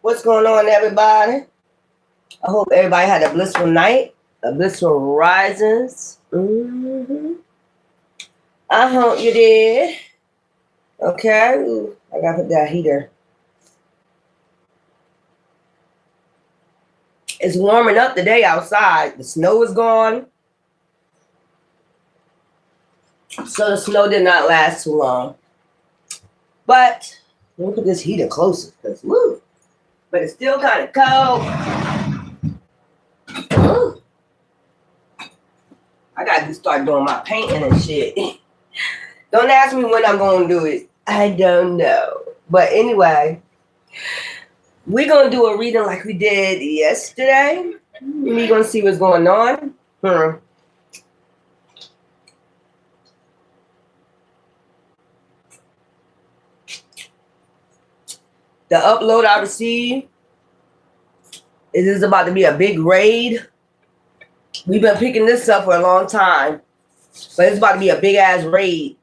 What's going on, everybody? I hope everybody had a blissful night, a blissful risings. I hope you did. Okay. Ooh, I gotta put that heater. It's warming up today outside. The snow is gone. So the snow did not last too long. But let me put this heater closer because woo. But it's still kind of cold. Ooh. I gotta start doing my painting and shit. Don't ask me when I'm gonna do it. I don't know. But anyway, we're gonna do a reading like we did yesterday. We're gonna see what's going on. The upload I received is about to be a big raid. We've been picking this up for a long time, but it's about to be a big ass raid.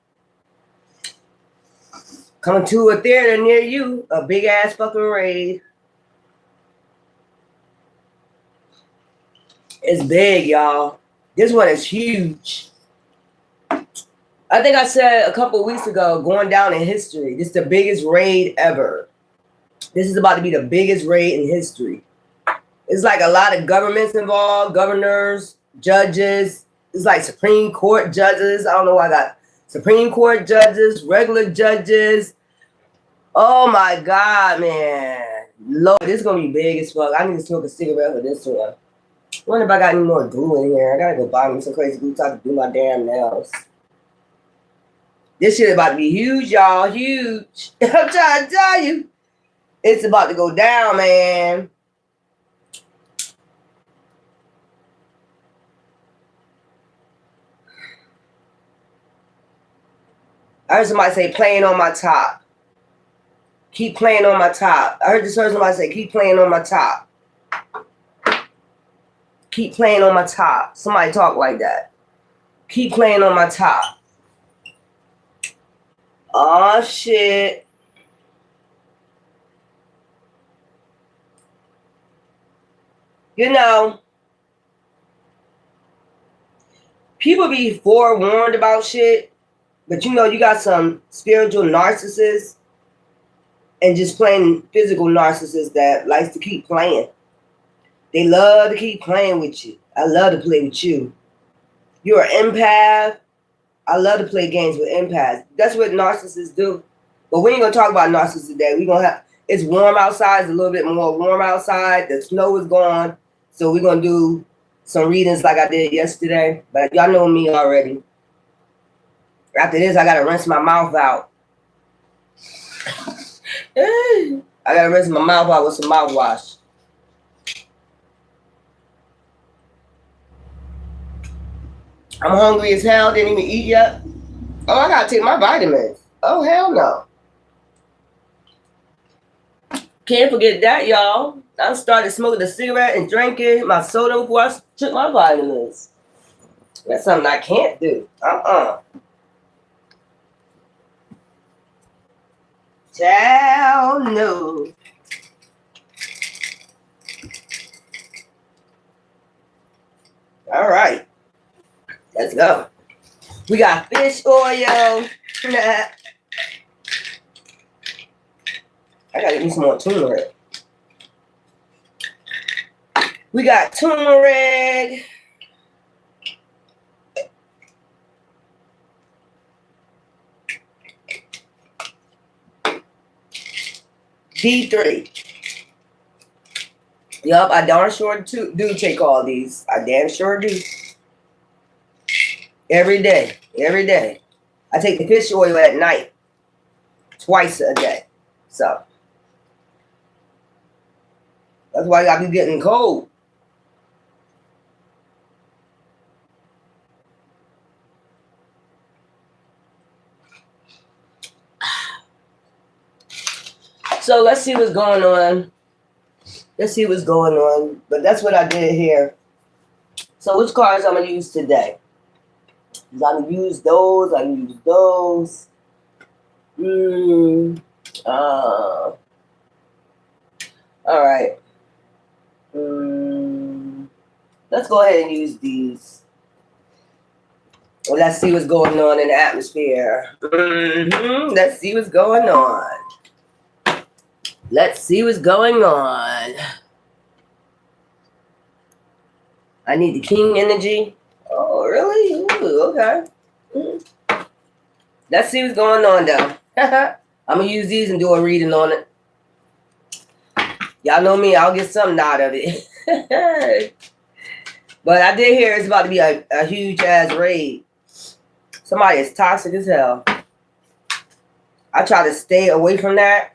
Coming to a theater near you, a big ass fucking raid. It's big, y'all. This one is huge. I think I said a couple of weeks ago, going down in history. This is the biggest raid ever. This is about to be the biggest raid in history. It's like a lot of governments involved, governors, judges. It's like Supreme Court judges. I don't know why I got Supreme Court judges, regular judges. Oh my God, man. Lord, this is going to be big as fuck. I need to smoke a cigarette for this one. I wonder if I got any more glue in here. I got to go buy me some crazy glue so I can do my damn nails. This shit is about to be huge, y'all. Huge. I'm trying to tell you. It's about to go down, man. I heard somebody say playing on my top. Keep playing on my top. I heard somebody say keep playing on my top. Keep playing on my top. Somebody talk like that. Keep playing on my top. Oh, shit. You know, people be forewarned about shit, but you know you got some spiritual narcissists and just plain physical narcissists that likes to keep playing. They love to keep playing with you. I love to play with you. You're an empath. I love to play games with empaths. That's what narcissists do. But we ain't gonna talk about narcissists today. It's warm outside. It's a little bit more warm outside. The snow is gone. So we're gonna do some readings like I did yesterday. But y'all know me already. After this, I gotta rinse my mouth out. I gotta rinse my mouth out with some mouthwash. I'm hungry as hell. Didn't even eat yet. Oh, I gotta take my vitamins. Oh, hell no. Can't forget that, y'all. I started smoking a cigarette and drinking my soda before I took my vitamins. That's something I can't do. Child, no. All right. Let's go. We got fish oil. I gotta get me some more turmeric. We got turmeric. D3. Yup, I darn sure do take all these. I damn sure do. Every day. Every day. I take the fish oil at night. Twice a day. So. That's why I be getting cold. So let's see what's going on. Let's see what's going on. But that's what I did here. So which cards I'm going to use today? I'm going to use those. I'm going to use those. All right. Let's go ahead and use these. Well, let's see what's going on in the atmosphere. Let's see what's going on. Let's see what's going on. I need the king energy. Oh, really? Ooh, okay. Let's see what's going on, though. I'm going to use these and do a reading on it. Y'all know me. I'll get something out of it. But I did hear it's about to be a huge-ass raid. Somebody is toxic as hell. I try to stay away from that.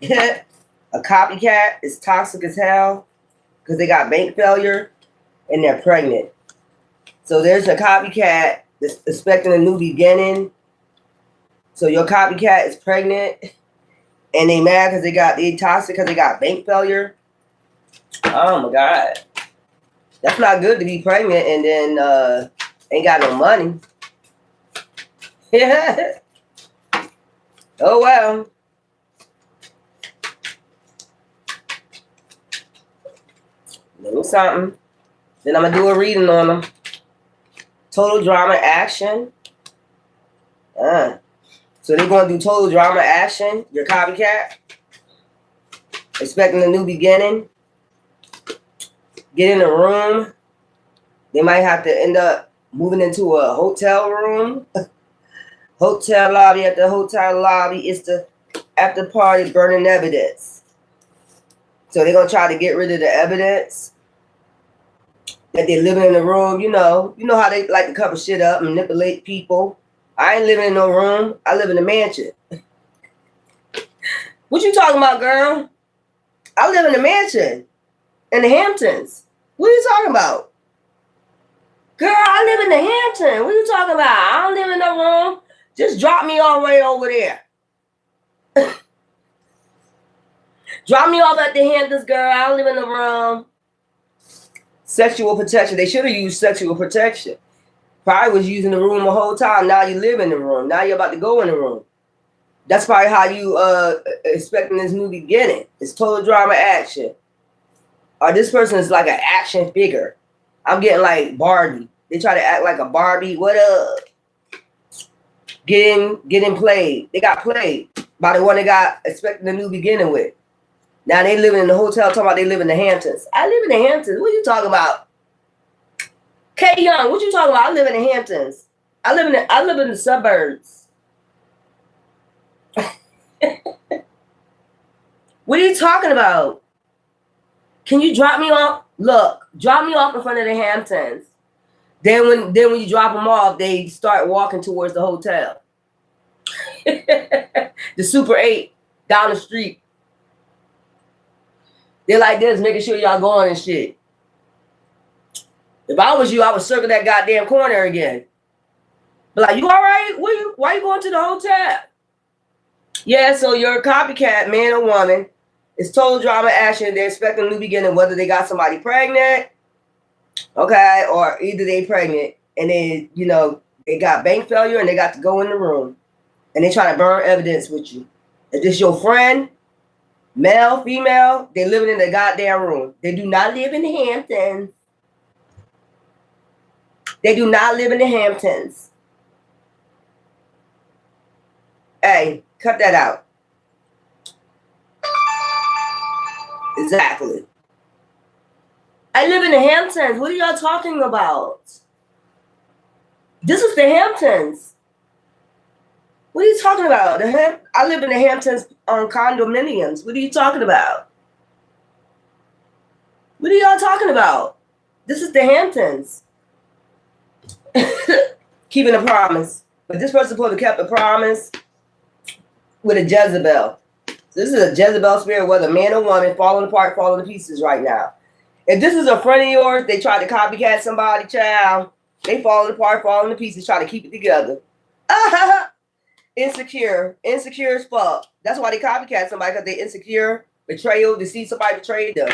A copycat is toxic as hell because they got bank failure and they're pregnant. So there's a copycat that's expecting a new beginning. So your copycat is pregnant and they mad because they toxic because they got bank failure. Oh my God. That's not good to be pregnant and then ain't got no money. Yeah. Oh well. Little something. Then I'm gonna do a reading on them. Total drama action. So they're gonna do total drama action. Your copycat. Expecting a new beginning. Get in a room. They might have to end up moving into a hotel room. Hotel lobby. At the hotel lobby, it's the after party burning evidence. So they're gonna try to get rid of the evidence that they're living in the room. You know how they like to cover shit up, manipulate people. I ain't living in no room. I live in a mansion. What you talking about, girl? I live in a mansion in the Hamptons. What are you talking about? Girl, I live in the Hamptons. What are you talking about? I don't live in no room. Just drop me all the way over there. Drop me off at the Hamptons, girl. I don't live in the room. Sexual protection. They should have used sexual protection. Probably was using the room the whole time. Now you live in the room. Now you're about to go in the room. That's probably how you expecting this new beginning. It's total drama action. Or this person is like an action figure. I'm getting like Barbie. They try to act like a Barbie. What up? Getting played. They got played by the one they got expecting a new beginning with. Now they living in the hotel talking about they live in the Hamptons. I live in the Hamptons. What are you talking about? K Young, what you talking about? I live in the Hamptons. I live in the suburbs. What are you talking about? Can you drop me off? Look, drop me off in front of the Hamptons. Then when you drop them off, they start walking towards the hotel. The Super 8 down the street. They're like this, making sure y'all going and shit. If I was you, I would circle that goddamn corner again. But like, you all right? Why you going to the hotel? Yeah, so you're a copycat, man or woman. It's total drama action. They're expecting a new beginning, whether they got somebody pregnant, okay, or either they pregnant and they, they got bank failure and they got to go in the room and they try to burn evidence with you. Is this your friend? Male, female, they living in the goddamn room. They do not live in the Hamptons. They do not live in the Hamptons. Hey, cut that out. Exactly. I live in the Hamptons. What are y'all talking about? This is the Hamptons. What are you talking about? I live in the Hamptons on condominiums. What are you talking about? What are y'all talking about? This is the Hamptons. Keeping a promise. But this person supposed to kept a promise with a Jezebel. So this is a Jezebel spirit, whether man or woman, falling apart, falling to pieces right now. If this is a friend of yours, they try to copycat somebody, child. They falling apart, falling to pieces, try to keep it together. Insecure as fuck. That's why they copycat somebody, because they insecure, betrayal, to see somebody betrayed them.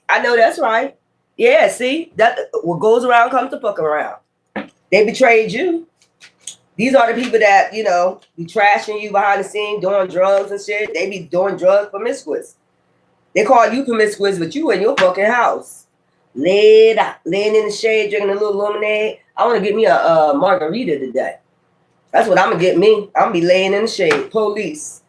I know that's right. Yeah, see? That what goes around comes to fuck around. They betrayed you. These are the people that, be trashing you behind the scenes, doing drugs and shit. They be doing drugs promiscuous. They call you promiscuous, but you in your fucking house. Laying in the shade, drinking a little lemonade. I want to get me a margarita today. That's what I'm going to get me. I'm going to be laying in the shade. Police,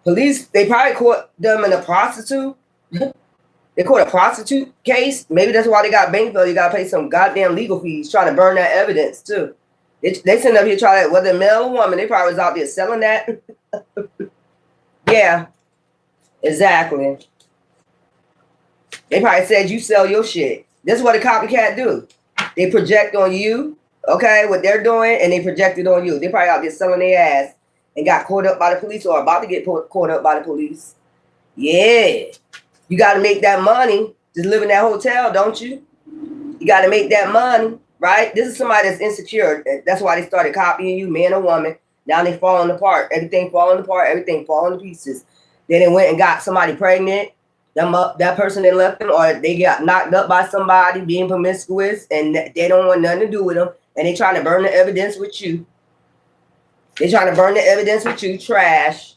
they probably caught them in a prostitute. They caught a prostitute case. Maybe that's why they got bank failure. You got to pay some goddamn legal fees trying to burn that evidence, too. They sitting up here trying to, whether male or woman, they probably was out there selling that. Yeah, exactly. They probably said you sell your shit. This is what a copycat do. They project on you, okay, what they're doing, and they project it on you. They probably out there selling their ass and got caught up by the police or about to get caught up by the police. Yeah. You got to make that money. Just live in that hotel, don't you? You got to make that money, right? This is somebody that's insecure. That's why they started copying you, man or woman. Now they falling apart. Everything falling apart. Everything falling to pieces. Then they went and got somebody pregnant. That person that left them, or they got knocked up by somebody being promiscuous, and they don't want nothing to do with them, and they trying to burn the evidence with you. They trying to burn the evidence with you. Trash.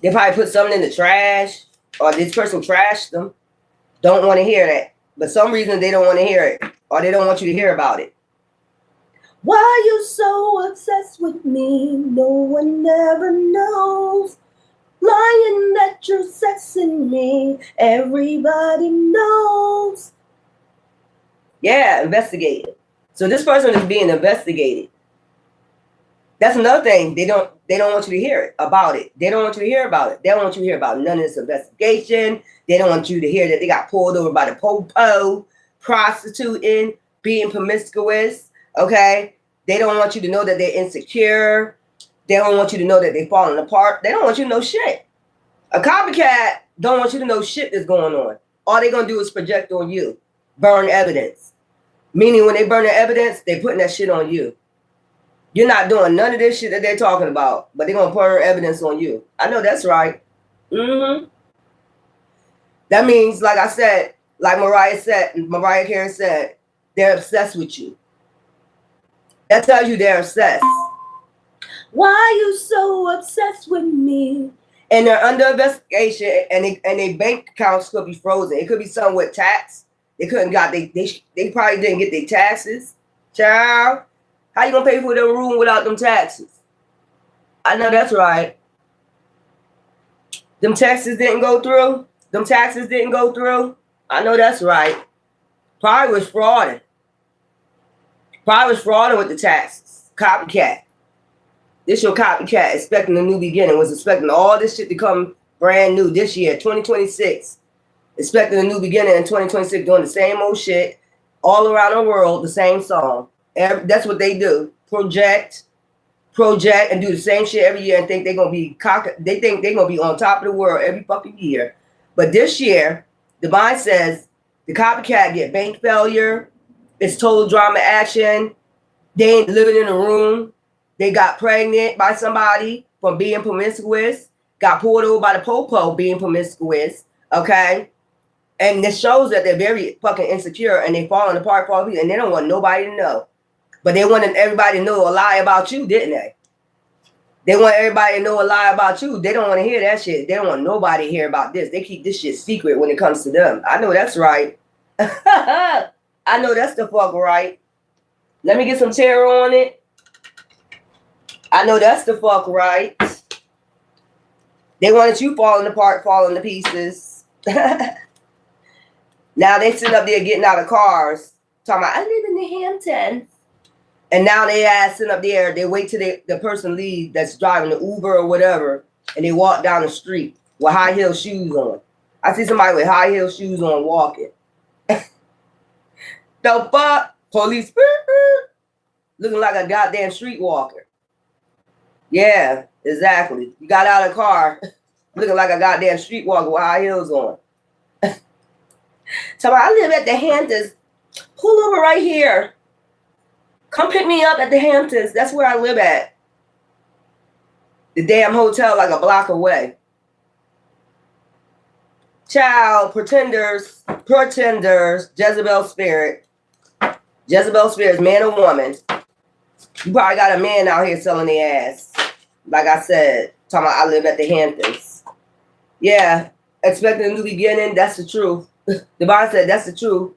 They probably put something in the trash, or this person trashed them. Don't want to hear that. But some reason they don't want to hear it, or they don't want you to hear about it. Why are you so obsessed with me? No one ever knows. Lying that you're sexing me. Everybody knows. Yeah, investigated. So this person is being investigated. That's another thing. They don't want you to hear about it. They don't want you to hear about it. They don't want you to hear about none of this investigation. They don't want you to hear that they got pulled over by the popo, prostituting, being promiscuous. Okay? They don't want you to know that they're insecure. They don't want you to know that they're falling apart. They don't want you to know shit. A copycat don't want you to know shit that's going on. All they're going to do is project on you. Burn evidence. Meaning when they burn the evidence, they're putting that shit on you. You're not doing none of this shit that they're talking about, but they're going to burn evidence on you. I know that's right. Mm-hmm. That means, like I said, like Mariah Carey said, they're obsessed with you. That tells you they're obsessed. Why are you so obsessed with me? And they're under investigation, and they bank accounts could be frozen. It could be something with tax. They couldn't got they probably didn't get their taxes. Child, how you gonna pay for their room without them taxes? I know that's right. Them taxes didn't go through. Them taxes didn't go through. I know that's right. Probably was frauding. Probably was frauding with the taxes. Copycat. This your copycat expecting a new beginning. Was expecting all this shit to come brand new this year, 2026. Expecting a new beginning in 2026, doing the same old shit all around the world, the same song. That's what they do. Project, and do the same shit every year and think they're gonna be they think they're gonna be on top of the world every fucking year. But this year, the mind says the copycat get bank failure, it's total drama action, they ain't living in a room, they got pregnant by somebody from being promiscuous, got pulled over by the popo being promiscuous, okay? And this shows that they're very fucking insecure and they falling apart, and they don't want nobody to know. But they wanted everybody to know a lie about you, didn't they? They want everybody to know a lie about you. They don't want to hear that shit. They don't want nobody to hear about this. They keep this shit secret when it comes to them. I know that's right. I know that's the fuck right. Let me get some tarot on it. I know that's the fuck right. They wanted you falling apart, falling to pieces. Now they sit up there getting out of cars, talking about, I live in the Hamptons. And now they ass sitting up there, they wait till the person leave that's driving the Uber or whatever, and they walk down the street with high heel shoes on. I see somebody with high heel shoes on walking. The fuck? Police looking like a goddamn streetwalker. Yeah, exactly. You got out of the car looking like a goddamn streetwalker with high heels on. So I live at the Hamptons. Pull over right here. Come pick me up at the Hamptons. That's where I live at. The damn hotel like a block away. Child, pretenders, Jezebel spirit. Jezebel spirit, man or woman. You probably got a man out here selling their ass. Like I said, talking about I live at the Hamptons. Yeah, expecting a new beginning. That's the truth. The Bible said that's the truth.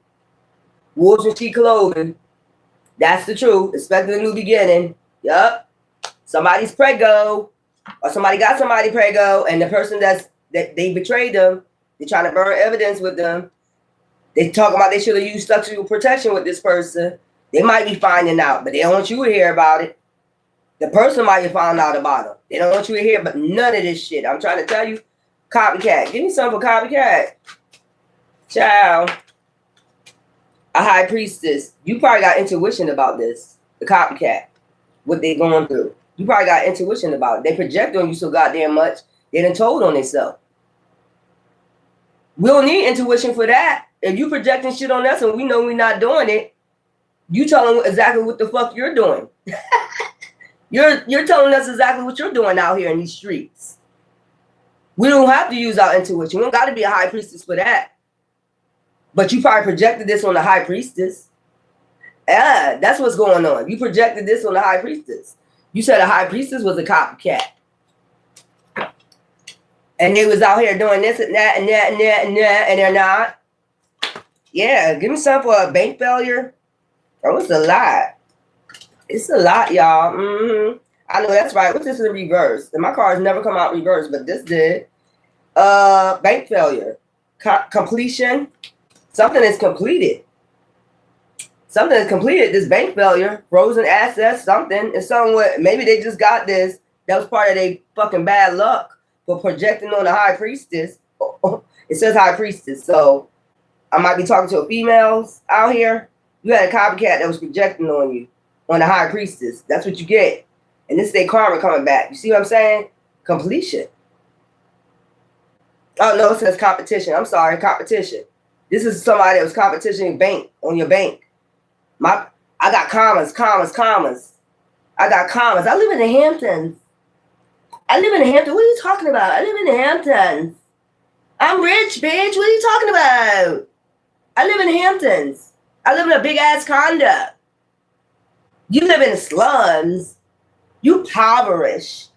Wolves in sheep clothing. That's the truth. Expecting a new beginning. Yup. Somebody's prego, or somebody got somebody prego, and the person that they betrayed them, they're trying to burn evidence with them. They talking about they should have used sexual protection with this person. They might be finding out, but they don't want you to hear about it. The person might have found out about them. They don't want you to hear but none of this shit. I'm trying to tell you, copycat. Give me some for copycat. Child. A high priestess. You probably got intuition about this. The copycat. What they going through. You probably got intuition about it. They project on you so goddamn much, they done told on themselves. We don't need intuition for that. If you projecting shit on us and we know we're not doing it, you telling exactly what the fuck you're doing. You're telling us exactly what you're doing out here in these streets. We don't have to use our intuition. We don't got to be a high priestess for that. But you probably projected this on the high priestess. Yeah, that's what's going on. You projected this on the high priestess. You said the high priestess was a copycat. And they was out here doing this and that and that and that and that, and they're not. Yeah, give me some for a bank failure. Oh, it's a lot. It's a lot, y'all. I know that's right. What's this in reverse? And my cards never come out reverse, but this did. Bank failure. Completion. Something is completed. Something is completed. This bank failure. Frozen assets. Something. It's somewhat. Maybe they just got this. That was part of their fucking bad luck for projecting on the high priestess. It says high priestess, so I might be talking to females out here. You had a copycat that was projecting on you, on the high priestess. That's what you get. And this is their karma coming back. You see what I'm saying? Completion. Oh, no, it says competition. I'm sorry, competition. This is somebody that was competitioning bank on your bank. I got commas. I got commas. I live in the Hamptons. What are you talking about? I live in the Hamptons. I'm rich, bitch. What are you talking about? I live in the Hamptons. I live in a big ass condo. You live in the slums. You impoverished.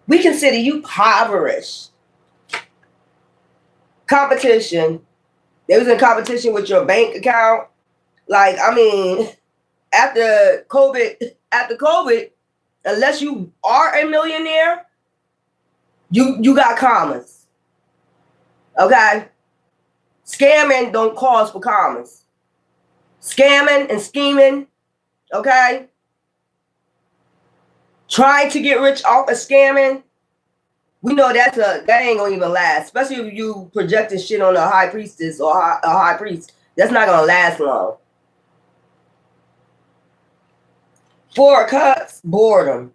We consider you impoverished. Competition. They was in competition with your bank account. Like, I mean, after COVID, unless you are a millionaire, you got commas. Okay? Scamming don't cause for commas. Scamming and scheming, okay? Trying to get rich off of scamming, we know that ain't gonna even last. Especially if you projecting shit on a high priestess or a high priest. That's not gonna last long. 4 cups, boredom.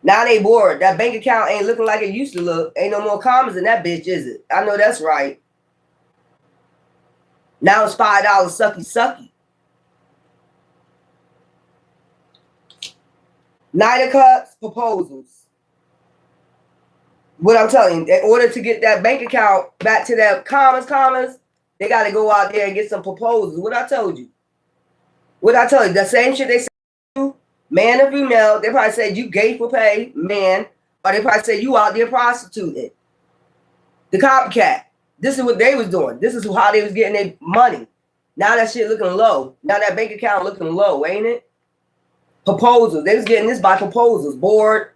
Now they bored. That bank account ain't looking like it used to look. Ain't no more commas in that bitch, is it? I know that's right. Now it's $5 sucky. Knight of Cups, proposals. What I'm telling you, in order to get that bank account back to that commas, they got to go out there and get some proposals. What I told you. The same shit they said to you, man or female, they probably said you gay for pay, man, or they probably said you out there prostituting. The copycat. This is what they was doing. This is how they was getting their money. Now that shit looking low. Now that bank account looking low, ain't it? Proposals. They was getting this by proposals.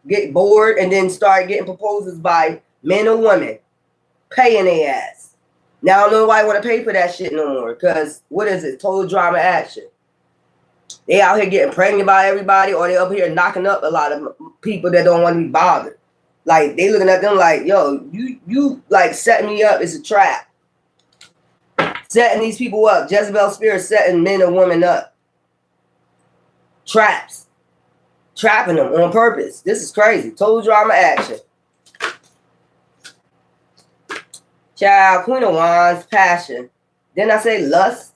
Get bored, and then start getting proposals by men or women. Paying their ass. Now I don't know nobody want to pay for that shit no more. Because what is it? Total drama action. They out here getting pregnant by everybody, or they up here knocking up a lot of people that don't want to be bothered. Like, they looking at them like, yo, you like setting me up. It's a trap. Setting these people up. Jezebel spirit setting men and women up. Traps. Trapping them on purpose. This is crazy. Total drama action. Child, Queen of Wands, passion. Didn't I say lust?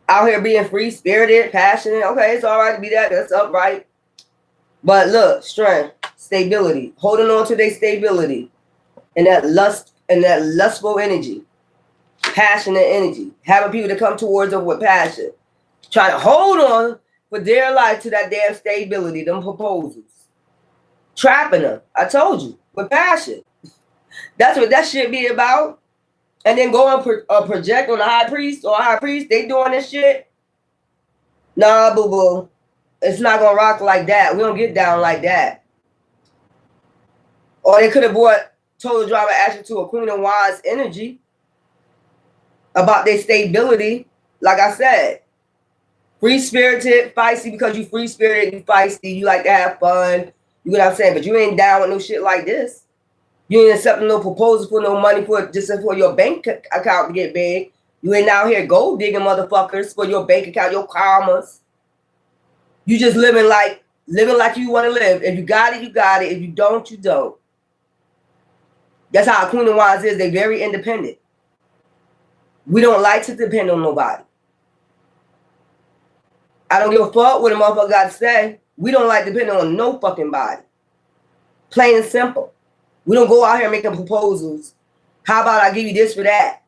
Out here being free-spirited, passionate. Okay, it's all right to be that. That's upright. But look, strength, stability. Holding on to their stability. And that lust, and that lustful energy. Passionate energy. Having people to come towards them with passion. Trying to hold on for dear life to that damn stability, them proposals. Trapping them. I told you. With passion. That's what that shit be about. And then go and project on the high priest or high priest. They doing this shit. Nah, boo-boo. It's not going to rock like that. We don't get down like that. Or they could have brought total drama action to a Queen of Wands energy about their stability. Like I said, free-spirited, feisty, because you free-spirited, you feisty, you like to have fun. You know what I'm saying? But you ain't down with no shit like this. You ain't accepting no proposals for no money for just for your bank account to get big. You ain't out here gold digging motherfuckers for your bank account, your karmas. You just living like you want to live. If you got it, you got it. If you don't, you don't. That's how a Queen of Wands is. They're very independent. We don't like to depend on nobody. I don't give a fuck what a motherfucker got to say. We don't like depending on no fucking body. Plain and simple. We don't go out here making proposals. How about I give you this for that?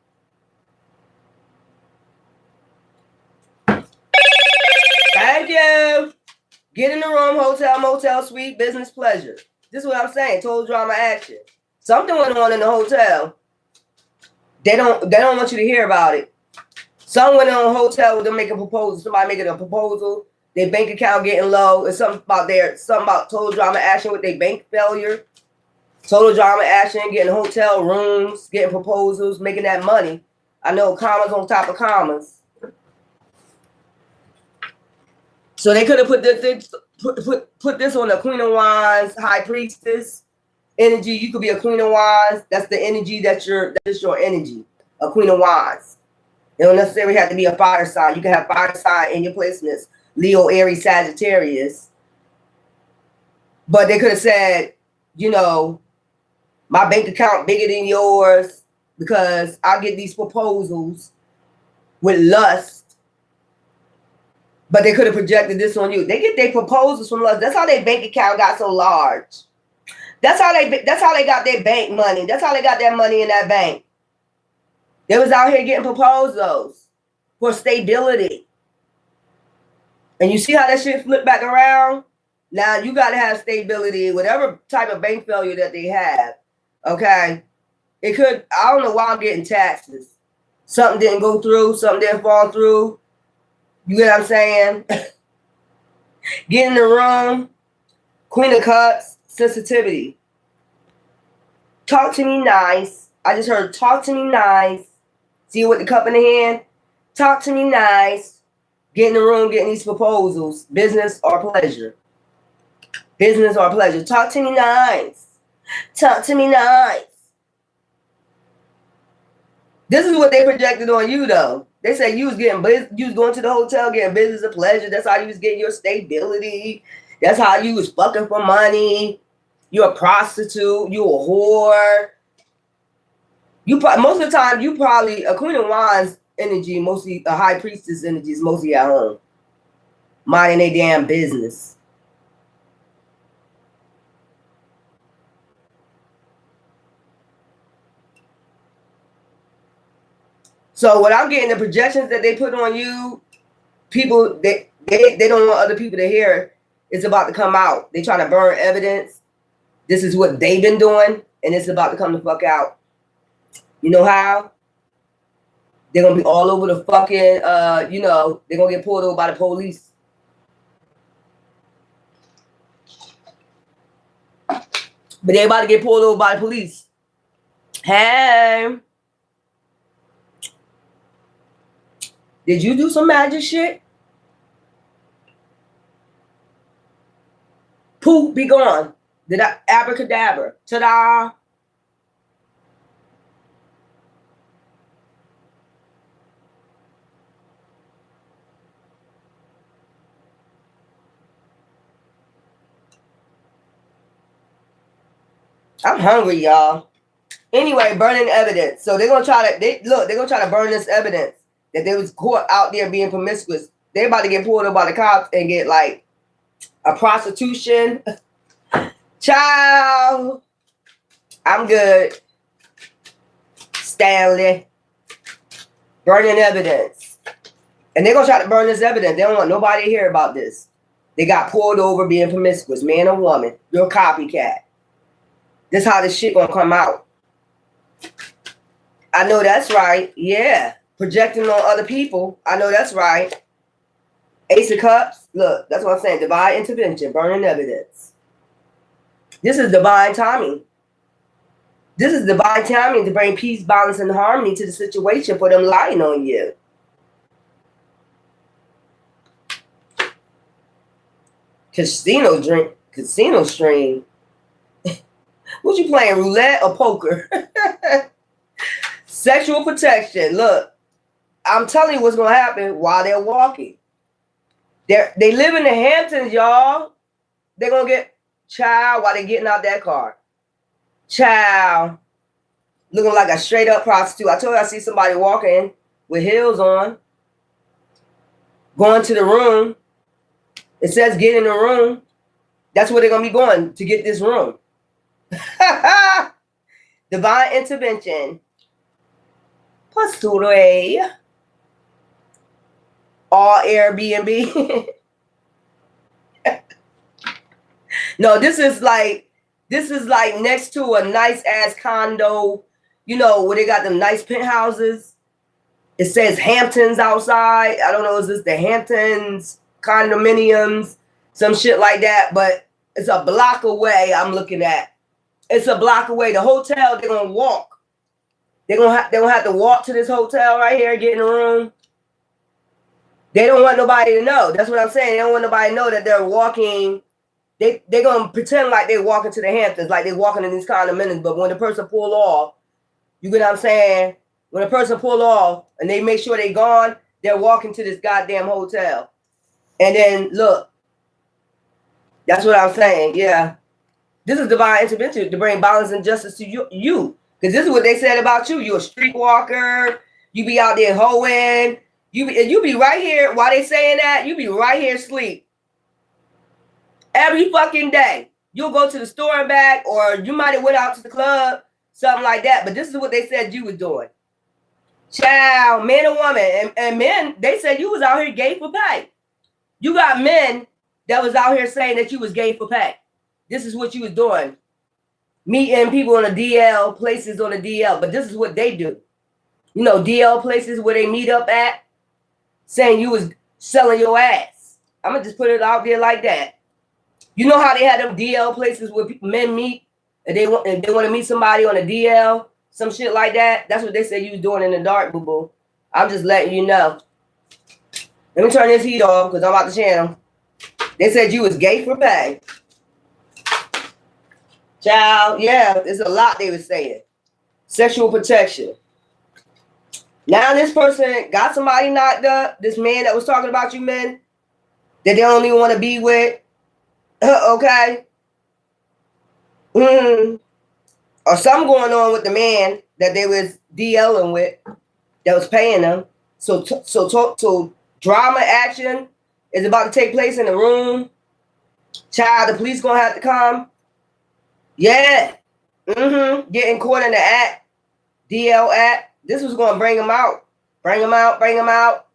Thank you. Get in the room, hotel, motel, suite, business, pleasure. This is what I'm saying. Total drama action. Something went on in the hotel. They don't want you to hear about it. Some went on a hotel with them making proposals. Somebody making a proposal. Their bank account getting low. It's something about total drama action with their bank failure. Total drama action, getting hotel rooms, getting proposals, making that money. I know commas on top of commas. So they could have put this on the Queen of Wands, High Priestess energy. You could be a Queen of Wands. That's the energy that is your energy. A Queen of Wands. You don't necessarily have to be a fire sign. You can have fire sign in your placements. Leo, Aries, Sagittarius. But they could have said, you know, my bank account bigger than yours because I get these proposals with lust. But they could have projected this on you. They get their proposals from lust. That's how their bank account got so large. That's how they got their bank money. That's how they got their money in that bank. They was out here getting proposals for stability. And you see how that shit flipped back around? Now you got to have stability, whatever type of bank failure that they have. Okay? It could, I don't know why I'm getting taxes. Something didn't go through, something didn't fall through. You get what I'm saying? Get in the room. Queen of Cups, sensitivity. Talk to me nice. I just heard talk to me nice. See with the cup in the hand? Talk to me nice. Get in the room, getting these proposals. Business or pleasure. Business or pleasure. Talk to me nice. Talk to me nice. This is what they projected on you, though. They said you was going to the hotel getting business or pleasure. That's how you was getting your stability. That's how you was fucking for money. You're a prostitute. You a whore. Most of the time, you probably a Queen of Wands energy, mostly a High Priestess energy is mostly at home, minding their damn business. So what I'm getting, the projections that they put on you, people they don't want other people to hear. It's about to come out. They trying to burn evidence. This is what they've been doing, and it's about to come the fuck out. You know how? They're going to be all over the fucking, they're going to get pulled over by the police. But they're about to get pulled over by the police. Hey. Did you do some magic shit? Poof, be gone. Did I abracadabra? Ta-da. I'm hungry, y'all. Anyway, burning evidence. So they're gonna try to burn this evidence that they was caught out there being promiscuous. They're about to get pulled over by the cops and get like a prostitution. Child, I'm good. Stanley. Burning evidence. And they're gonna try to burn this evidence. They don't want nobody to hear about this. They got pulled over being promiscuous, man or woman. You're a copycat. This how this shit gonna come out. I know that's right. Yeah. Projecting on other people. I know that's right. Ace of Cups. Look, that's what I'm saying. Divine intervention, burning evidence. This is divine timing. This is divine timing to bring peace, balance, and harmony to the situation for them lying on you. Casino stream. What you playing, roulette or poker? Sexual protection. Look, I'm telling you what's gonna happen while they're walking. They live in the Hamptons, y'all. They're gonna get child while they're getting out that car. Child, looking like a straight up prostitute. I told you I see somebody walking with heels on, going to the room. It says get in the room. That's where they're gonna be going to get this room. Divine intervention. Pasture. All Airbnb. No, this is like next to a nice ass condo, you know, where they got them nice penthouses. It says Hamptons outside. I don't know, is this the Hamptons condominiums, some shit like that, but it's a block away. I'm looking at. It's a block away. The hotel, they're gonna walk. They're gonna have to walk to this hotel right here, get in the room. They don't want nobody to know. That's what I'm saying. They don't want nobody to know that they're walking. They're gonna pretend like they're walking to the Hamptons, like they're walking in these condominiums. But when the person pull off, you get what I'm saying? When a person pull off and they make sure they gone, they're walking to this goddamn hotel. And then look, that's what I'm saying. Yeah. This is divine intervention to bring balance and justice to you. Because this is what they said about you. You're a streetwalker. You be out there hoeing. You be right here. While they saying that, you be right here asleep. Every fucking day. You'll go to the store and back, or you might have went out to the club, something like that. But this is what they said you was doing. Child, man or woman. And men, they said you was out here gay for pay. You got men that was out here saying that you was gay for pay. This is what you was doing. Meeting people on the DL, places on the DL. But this is what they do. You know, DL places where they meet up at, saying you was selling your ass. I'm going to just put it out there like that. You know how they had them DL places where men meet and they want to meet somebody on a DL, some shit like that? That's what they said you was doing in the dark, boo-boo. I'm just letting you know. Let me turn this heat off because I'm about to channel. They said you was gay for pay. Child, yeah, there's a lot they were saying. Sexual protection. Now this person got somebody knocked up. This man that was talking about you men that they don't even want to be with. Okay. Or something going on with the man that they was DLing with that was paying them. So drama action is about to take place in the room. Child, the police gonna have to come. Yeah. Getting caught in the act. DL act. This was gonna bring them out. Bring them out.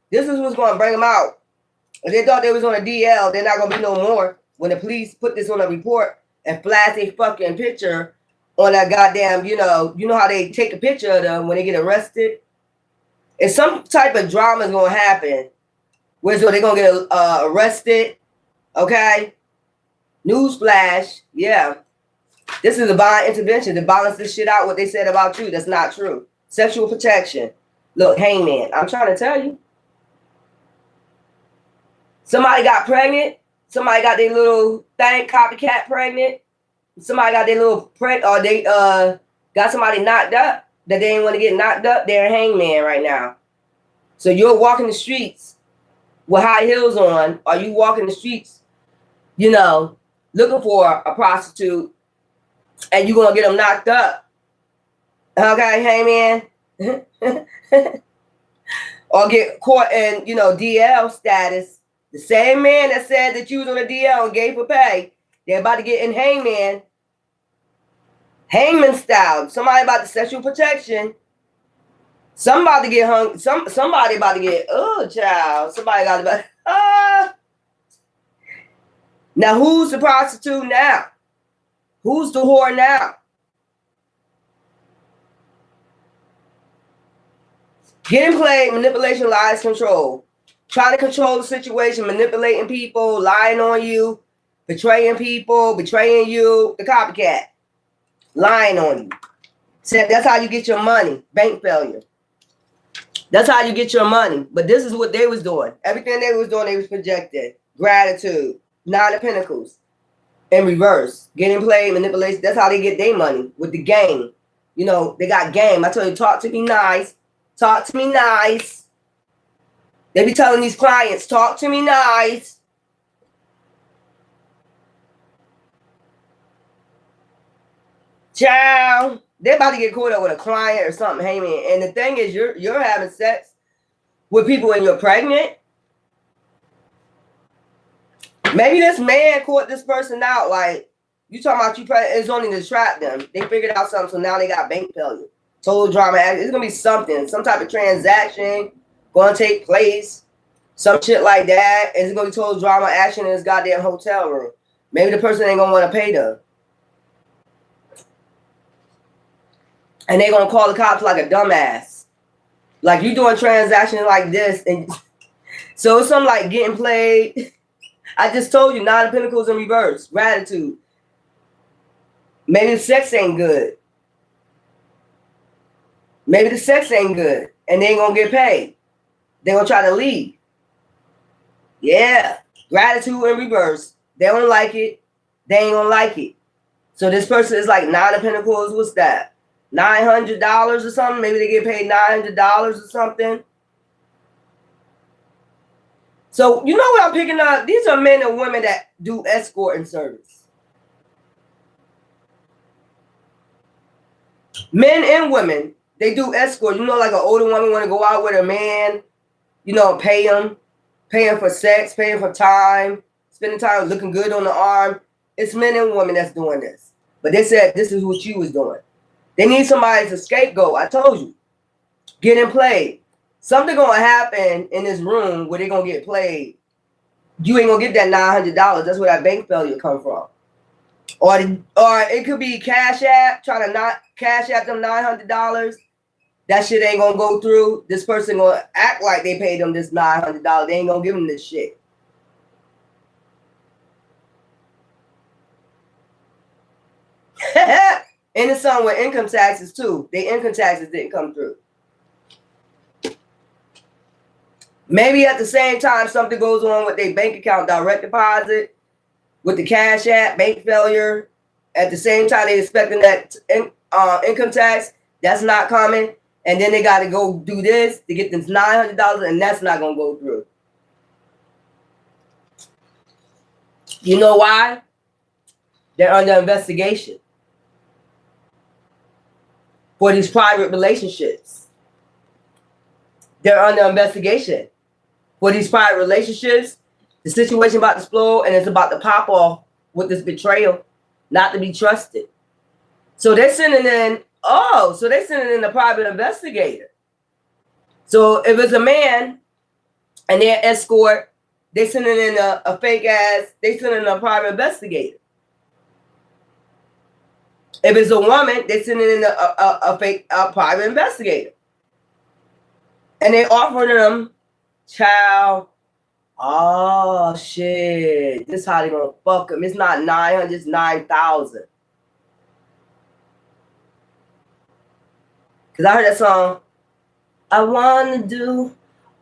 This is what's gonna bring them out. If they thought they was on a DL, they're not gonna be no more. When the police put this on a report and flash a fucking picture on that goddamn, you know how they take a picture of them when they get arrested? If some type of drama is gonna happen, where so they're gonna get arrested, okay? Newsflash, yeah. This is divine intervention to balance this shit out, what they said about you. That's not true. Sexual protection. Look, hangman, I'm trying to tell you. Somebody got pregnant. Somebody got their little thing, copycat pregnant. Somebody got their little or they got somebody knocked up that they didn't want to get knocked up. They're a hangman right now. So you're walking the streets with high heels on, or you walking the streets, you know, looking for a prostitute, and you're gonna get them knocked up. Okay, hangman. Or get caught in, you know, DL status. The same man that said that you was on a DL and gay for pay, they're about to get in hangman style. Somebody about the sexual protection. Somebody get hung. Somebody about to get. Oh, child. Somebody got about. Now who's the prostitute now? Who's the whore now? Getting played, manipulation, lies, control. Trying to control the situation, manipulating people, lying on you, betraying people, betraying you, the copycat. Lying on you. Said that's how you get your money. Bank failure. That's how you get your money. But this is what they was doing. Everything they was doing, they was projecting. Gratitude. Nine of Pentacles. In reverse. Getting played, manipulation. That's how they get their money. With the game. You know, they got game. I told you, talk to me nice. Talk to me nice. They be telling these clients, talk to me nice. Ciao. They're about to get caught up with a client or something. Hey man. And the thing is, you're having sex with people when you're pregnant. Maybe this man caught this person out. Like, you talking about you pregnant, it's only to trap them. They figured out something, so now they got bank failure. Total drama. It's gonna be something, some type of transaction gonna take place, some shit like that. And it's gonna be total drama action in this goddamn hotel room. Maybe the person ain't gonna want to pay them, and they gonna call the cops like a dumbass. Like, you doing transactions like this, and so it's something like getting played. I just told you, Nine of Pentacles in reverse. Gratitude. Maybe the sex ain't good. Maybe the sex ain't good, and they ain't gonna get paid. They gonna try to leave. Yeah, gratitude in reverse. They don't like it. They ain't gonna like it. So this person is like Nine of Pentacles. What's that? $900 or something. Maybe they get paid $900 or something. So you know what I'm picking up? These are men and women that do escorting service. Men and women. They do escort. You know, like an older woman want to go out with a man, you know, pay him for sex, pay him for time, spending time looking good on the arm. It's men and women that's doing this. But they said this is what you was doing. They need somebody to scapegoat. I told you. Getting played. Something going to happen in this room where they're going to get played. You ain't going to get that $900. That's where that bank failure come from. Or it could be Cash App, trying to not cash out them $900. That shit ain't gonna go through. This person gonna act like they paid them this $900. They ain't gonna give them this shit. And it's something with income taxes too. Their income taxes didn't come through. Maybe at the same time something goes on with their bank account, direct deposit, with the Cash App, bank failure. At the same time they expecting that income tax, that's not coming. And then they got to go do this to get this $900, and that's not going to go through. You know why? They're under investigation for these private relationships. They're under investigation for these private relationships. The situation about to explode, and it's about to pop off with this betrayal, not to be trusted. So they're sending in. Oh, so they sending in a private investigator. So if it's a man and they're escort, they sending in a fake ass, they sending in a private investigator. If it's a woman, they sending in a fake private investigator. And they offering them, child, oh shit, this how they gonna fuck them. It's not 900, it's 9,000. Because I heard that song, I want to do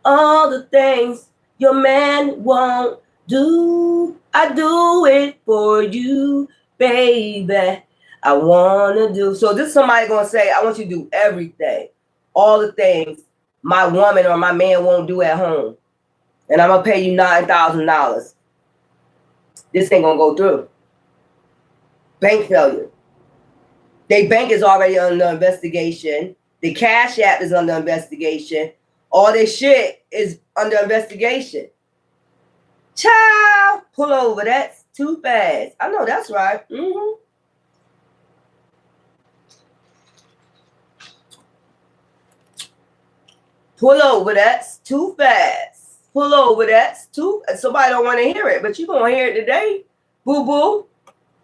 all the things your man won't do. I do it for you, baby. I want to do. So this is somebody going to say, I want you to do everything. All the things my woman or my man won't do at home. And I'm going to pay you $9,000. This ain't going to go through. Bank failure. Their bank is already under investigation. The Cash App is under investigation. All this shit is under investigation. Child, pull over. That's too fast. I know that's right. Pull over, that's too fast. Pull over, that's too. Somebody don't want to hear it, but you gonna hear it today. Boo boo.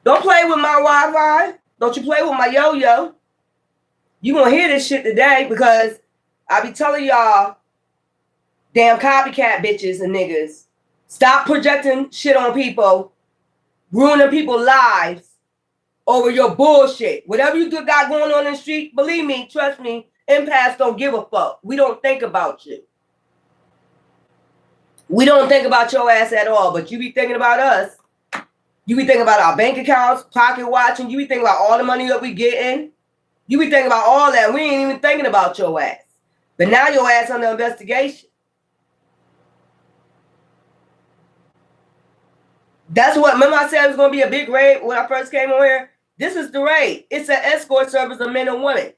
Don't play with my Wi-Fi. Don't you play with my yo-yo. You gonna hear this shit today because I be telling y'all, damn copycat bitches and niggas, stop projecting shit on people, ruining people's lives over your bullshit. Whatever you got going on in the street, believe me, trust me, empaths don't give a fuck. We don't think about you. We don't think about your ass at all, but you be thinking about us. You be thinking about our bank accounts, pocket watching. You be thinking about all the money that we getting. You be thinking about all that. We ain't even thinking about your ass. But now your ass under investigation. That's what, remember I said it was going to be a big raid when I first came on here? This is the raid. It's an escort service of men and women.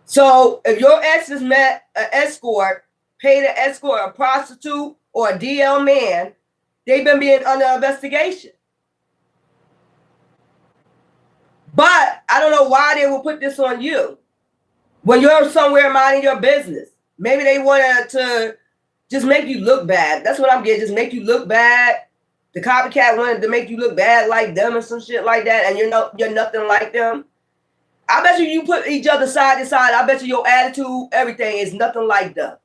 So if your ex has met an escort, paid an escort, a prostitute, or a DL man, they've been being under investigation. But I don't know why they will put this on you when you're somewhere minding your business. Maybe they wanted to just make you look bad. That's what I'm getting, just make you look bad. The copycat wanted to make you look bad like them and some shit like that, and you're nothing like them. I bet you put each other side to side. I bet you your attitude, everything is nothing like them.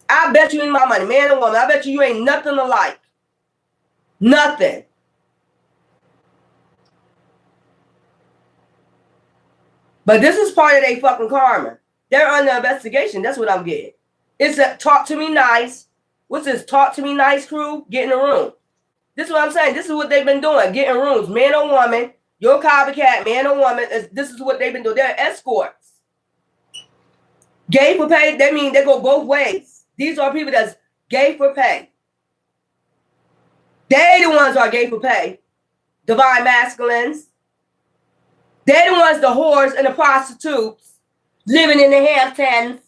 I bet you in my money, man and woman, I bet you ain't nothing alike. Nothing. But this is part of their fucking karma. They're under investigation. That's what I'm getting. It's a talk to me nice. What's this? Talk to me nice crew? Get in a room. This is what I'm saying. This is what they've been doing. Getting rooms. Man or woman. Your copycat, man or woman. This is what they've been doing. They're escorts. Gay for pay. They mean they go both ways. These are people that's gay for pay. They the ones who are gay for pay. Divine masculines. They're the ones, the whores and the prostitutes, living in the Hamptons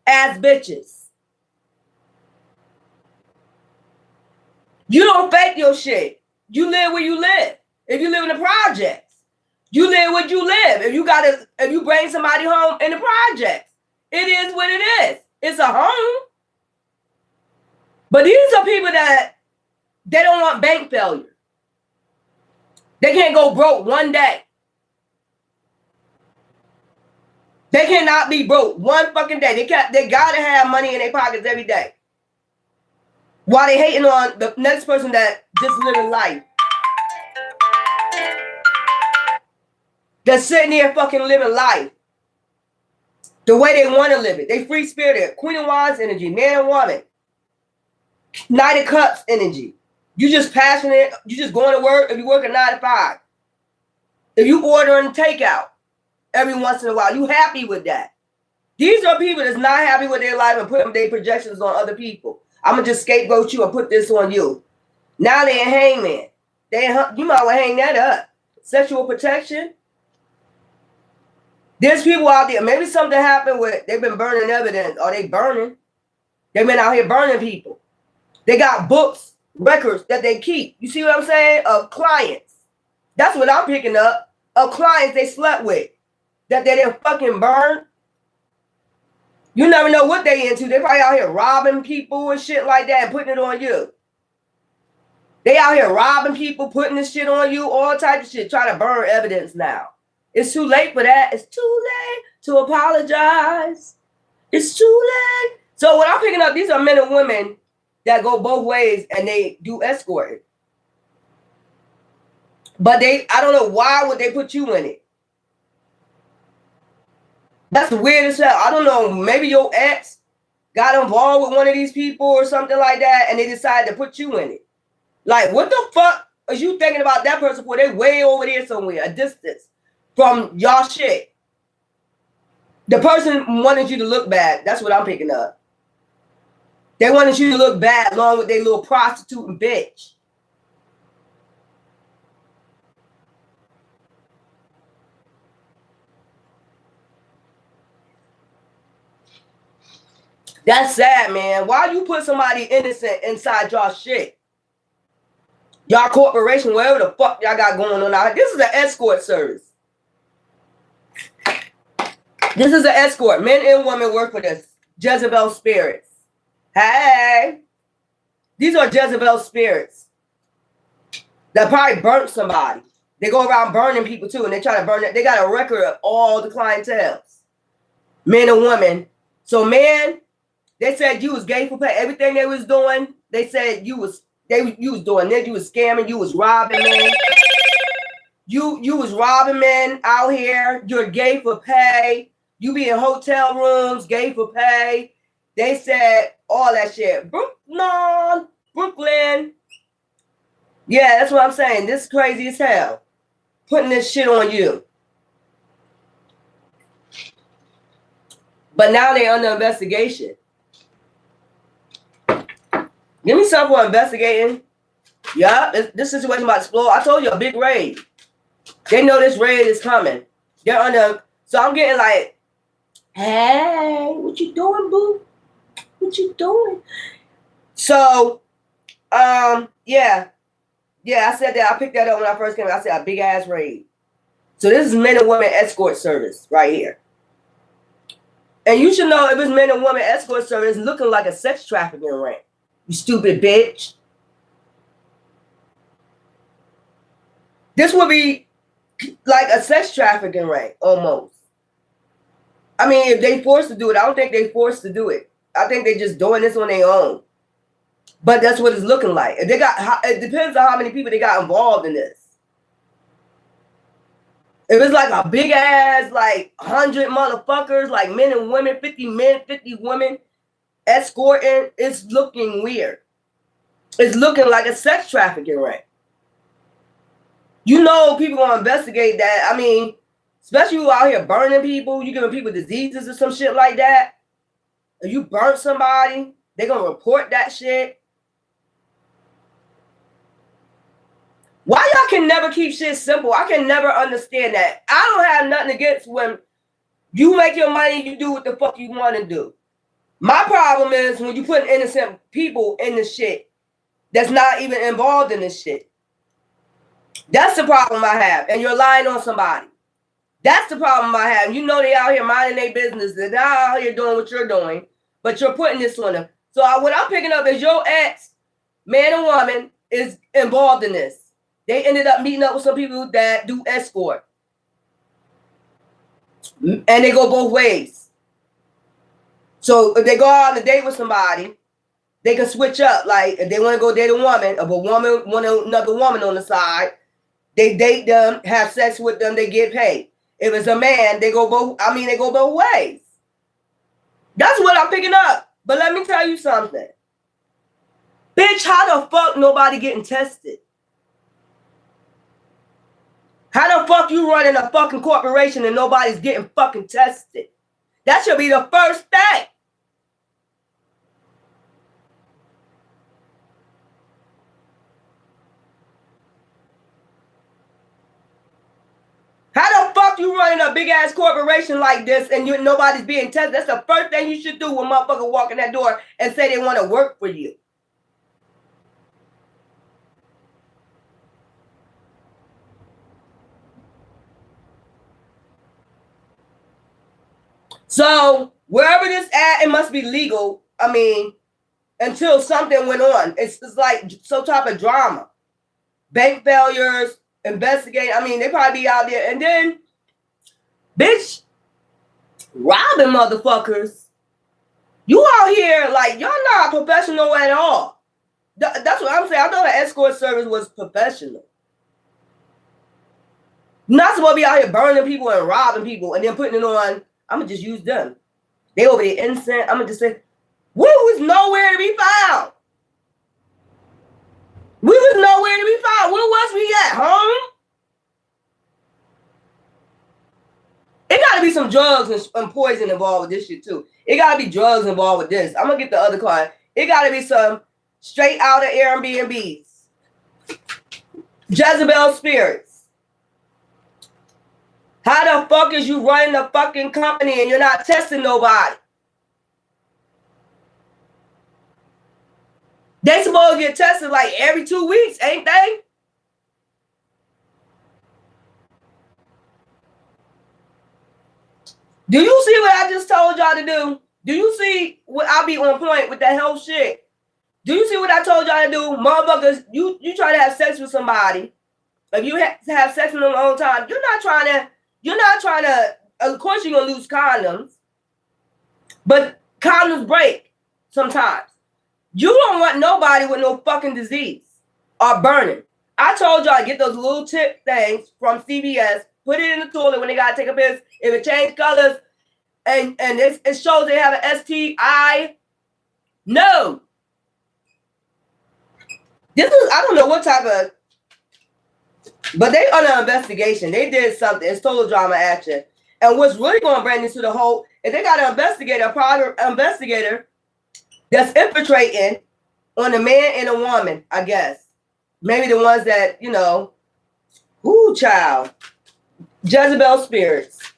as bitches. You don't fake your shit. You live where you live. If you live in the projects, you live where you live. If you bring somebody home in the projects, it is what it is. It's a home. But these are people that they don't want bank failure. They can't go broke one day. They cannot be broke one fucking day. They gotta have money in their pockets every day. While they hating on the next person that just living life. That's sitting there fucking living life. The way they want to live it. They free spirited. Queen of Wands energy. Man and woman. Knight of Cups energy. You just passionate. You just going to work. If you work a 9 to 5. If you ordering takeout. Every once in a while, you happy with that. These are people that's not happy with their life and putting their projections on other people. I'm gonna just scapegoat you and put this on you. Now they in hangman. You might well hang that up. Sexual protection. There's people out there. Maybe something happened with they've been burning evidence, or they burning. They've been out here burning people. They got books, records that they keep. You see what I'm saying? Of clients. That's what I'm picking up. Of clients they slept with. That they didn't fucking burn. You never know what they into. They probably out here robbing people and shit like that and putting it on you. They out here robbing people, putting this shit on you, all types of shit, trying to burn evidence now. It's too late for that. It's too late to apologize. It's too late. So what I'm picking up, these are men and women that go both ways and they do escorting. But I don't know why would they put you in it. That's the weirdest hell. I don't know. Maybe your ex got involved with one of these people or something like that, and they decided to put you in it. Like, what the fuck are you thinking about that person for? They way over there somewhere, a distance from y'all shit. The person wanted you to look bad. That's what I'm picking up. They wanted you to look bad along with their little prostitute and bitch. That's sad, man. Why you put somebody innocent inside y'all shit? Y'all corporation, whatever the fuck y'all got going on out here. This is an escort service. This is an escort. Men and women work for this. Jezebel spirits. Hey. These are Jezebel spirits that probably burnt somebody. They go around burning people too, and they try to burn it. They got a record of all the clientels. Men and women. So men, they said you was gay for pay. Everything they was doing, they said you was doing this. You was scamming. You was robbing men. You was robbing men out here. You're gay for pay. You be in hotel rooms, gay for pay. They said all that shit. Brooklyn. Yeah, that's what I'm saying. This is crazy as hell. Putting this shit on you. But now they're under investigation. Give me something for investigating. Yeah, this situation about to explode. I told you, a big raid. They know this raid is coming. They're under. So I'm getting like, hey, what you doing, boo? What you doing? So, yeah. Yeah, I said that. I picked that up when I first came. I said a big ass raid. So this is men and women escort service right here. And you should know if it's men and women escort service looking like a sex trafficking ring. You stupid bitch. This would be like a sex trafficking ring, almost. I mean, if they forced to do it, I don't think they forced to do it. I think they just doing this on their own. But that's what it's looking like. If they got, it depends on how many people they got involved in this. If it's like a big ass, like 100 motherfuckers, like men and women, 50 men, 50 women escorting, it's looking weird. It's looking like a sex trafficking ring. You know people gonna investigate that. I mean, especially you out here burning people, you giving people diseases or some shit like that. If you burn somebody, they're gonna report that shit. Why y'all can never keep shit simple? I can never understand that. I don't have nothing against when you make your money, you do what the fuck you want to do. My problem is when you put innocent people in the shit that's not even involved in this shit. That's the problem I have. And you're lying on somebody. That's the problem I have. You know they out here minding their business. They're not out here doing what you're doing, but you're putting this on them. So what I'm picking up is your ex, man and woman, is involved in this. They ended up meeting up with some people that do escort. And they go both ways. So if they go out on a date with somebody, they can switch up. Like if they want to go date a woman, if a woman want another woman on the side, they date them, have sex with them, they get paid. If it's a man, they go both ways. That's what I'm picking up. But let me tell you something. Bitch, how the fuck nobody getting tested? How the fuck you running a fucking corporation and nobody's getting fucking tested? That should be the first thing. How the fuck you running a big ass corporation like this and nobody's being tested? That's the first thing you should do when motherfuckers walk in that door and say they want to work for you. So wherever this at, it must be legal. I mean, until something went on. It's like some type of drama. Bank failures, investigate. I mean, they probably be out there. And then, bitch, robbing motherfuckers. You out here like, y'all not professional at all. That's what I'm saying. I thought the escort service was professional. You're not supposed to be out here burning people and robbing people and then putting it on, I'm going to just use them. They over there innocent. I'm going to just say, we was nowhere to be found. We was nowhere to be found. Where was we at, homie? It got to be some drugs and poison involved with this shit, too. It got to be drugs involved with this. I'm going to get the other card. It got to be some straight out of Airbnbs. Jezebel spirits. How the fuck is you running a fucking company and you're not testing nobody? They supposed to get tested like every 2 weeks, ain't they? Do you see what I just told y'all to do? Do you see what I'll be on point with that whole shit? Do you see what I told y'all to do? Motherfuckers, you try to have sex with somebody. If you have sex with them all the time, you're not trying to, of course you're going to lose condoms. But condoms break sometimes. You don't want nobody with no fucking disease or burning. I told y'all to get those little tip things from CVS, put it in the toilet when they got to take a piss. If it changed colors and it shows they have an STI, no. This is, I don't know what type of, but they under investigation. They did something. It's total drama action. And what's really going to bring this to the whole, if they got an investigator, a private investigator that's infiltrating on a man and a woman, I guess. Maybe the ones that, you know, child. Jezebel spirits.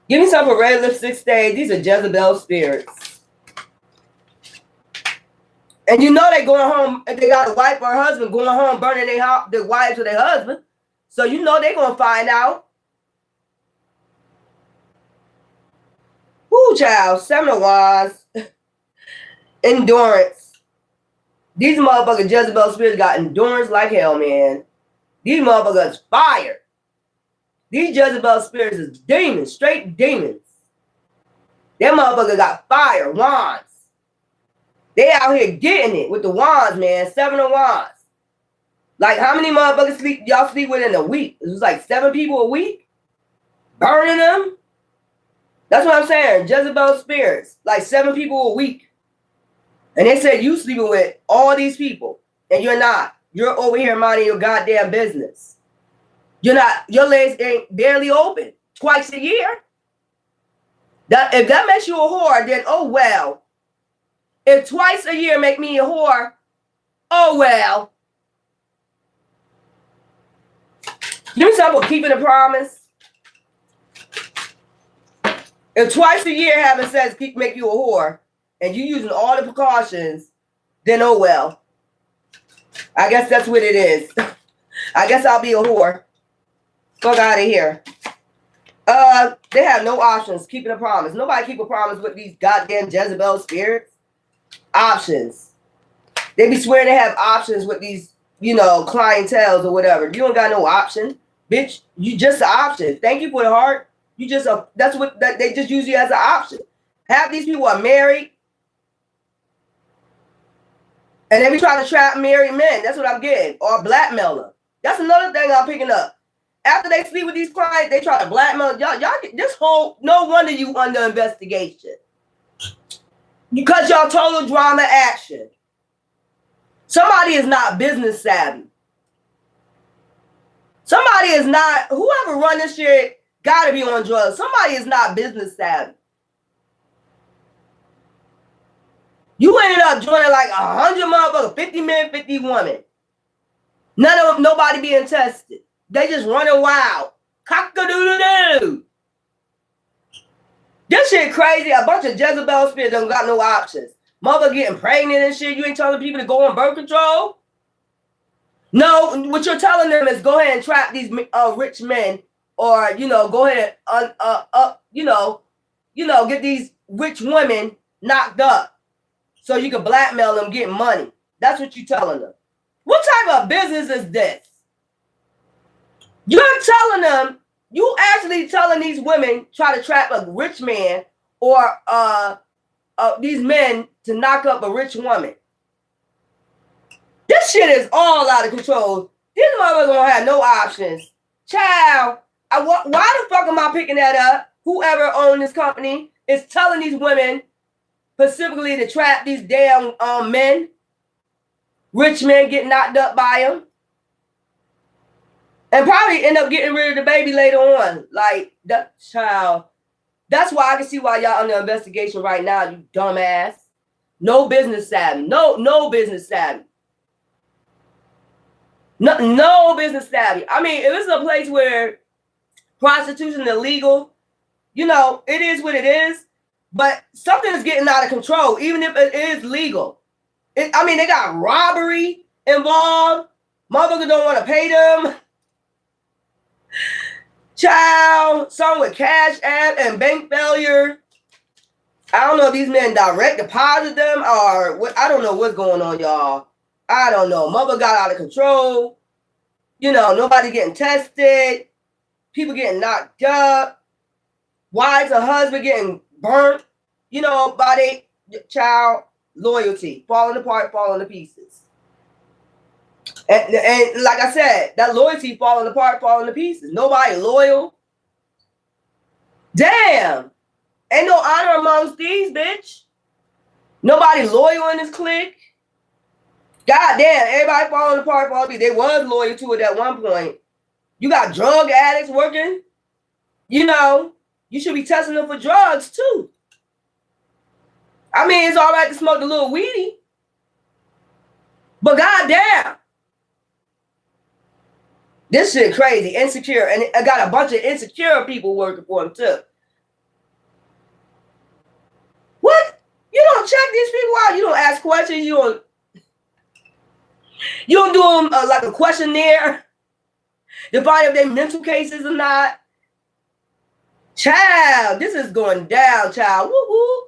Give me some for red lipstick stage. These are Jezebel spirits. And you know they going home, if they got a wife or a husband, going home burning their wives or their husband. So you know they going to find out. Child. Seven of Wands. Endurance. These motherfucking Jezebel spirits got endurance like hell, man. These motherfuckers fire. These Jezebel spirits is demons, straight demons. Them motherfuckers got fire, wands. They out here getting it with the wands, man. 7 of Wands. Like, how many motherfuckers y'all sleep with in a week? It was like 7 people a week? Burning them? That's what I'm saying. Jezebel spirits. Like 7 people a week. And they said you sleeping with all these people. And you're not. You're over here minding your goddamn business. You're not. Your legs ain't barely open. Twice a year. If that makes you a whore, then oh well. If twice a year make me a whore, oh well. Give me something for keeping a promise. If twice a year having sex make you a whore, and you using all the precautions, then oh well. I guess that's what it is. I guess I'll be a whore. Fuck out of here. They have no options. Keeping a promise. Nobody keep a promise with these goddamn Jezebel spirits. Options. They be swearing they have options with these, you know, clientels or whatever. You don't got no option, bitch. You just an option. Thank you for the heart. You just that's what they just use you as an option. Half these people are married, and they be trying to trap married men. That's what I'm getting, or blackmail them. That's another thing I'm picking up. After they sleep with these clients, they try to blackmail y'all. This whole, no wonder you under investigation. Because y'all total drama action. Somebody is not business savvy. Somebody is not, whoever run this shit gotta be on drugs. Somebody is not business savvy. You ended up joining like 100 motherfuckers, 50 men, 50 women. Nobody being tested. They just running wild. Cock-a-doodle-doo. This shit crazy. A bunch of Jezebel spirits don't got no options. Mother getting pregnant and shit. You ain't telling people to go on birth control? No, what you're telling them is go ahead and trap these rich men, or, you know, go ahead and get these rich women knocked up so you can blackmail them, get money. That's what you're telling them. What type of business is this? You're telling them, you actually telling these women try to trap a rich man, or these men to knock up a rich woman. This shit is all out of control. These motherfuckers don't have no options. Child, why the fuck am I picking that up? Whoever owns this company is telling these women specifically to trap these damn men. Rich men get knocked up by them. And probably end up getting rid of the baby later on. Like, that child. That's why I can see why y'all under investigation right now, you dumbass. No business savvy. No business savvy. No business savvy. I mean, if it's a place where prostitution is illegal, you know, it is what it is. But something is getting out of control, even if it is legal. They got robbery involved. Motherfuckers don't want to pay them. Child, some with cash app and bank failure. I don't know if these men direct deposit them or what. I don't know what's going on, y'all. I don't know. Mother got out of control. You know, nobody getting tested. People getting knocked up. Wives and husband getting burnt, you know, by their child. Loyalty falling apart, falling to pieces. And like I said, that loyalty falling apart, falling to pieces. Nobody loyal. Damn. Ain't no honor amongst these, bitch. Nobody loyal in this clique. God damn, everybody falling apart, falling to pieces. They was loyal to it at one point. You got drug addicts working. You know, you should be testing them for drugs too. I mean, it's all right to smoke the little weedy. But goddamn. This shit crazy, insecure. And I got a bunch of insecure people working for him too. What? You don't check these people out. You don't ask questions. You don't do them like a questionnaire to find if they mental cases or not. Child, this is going down, child. Woo woo.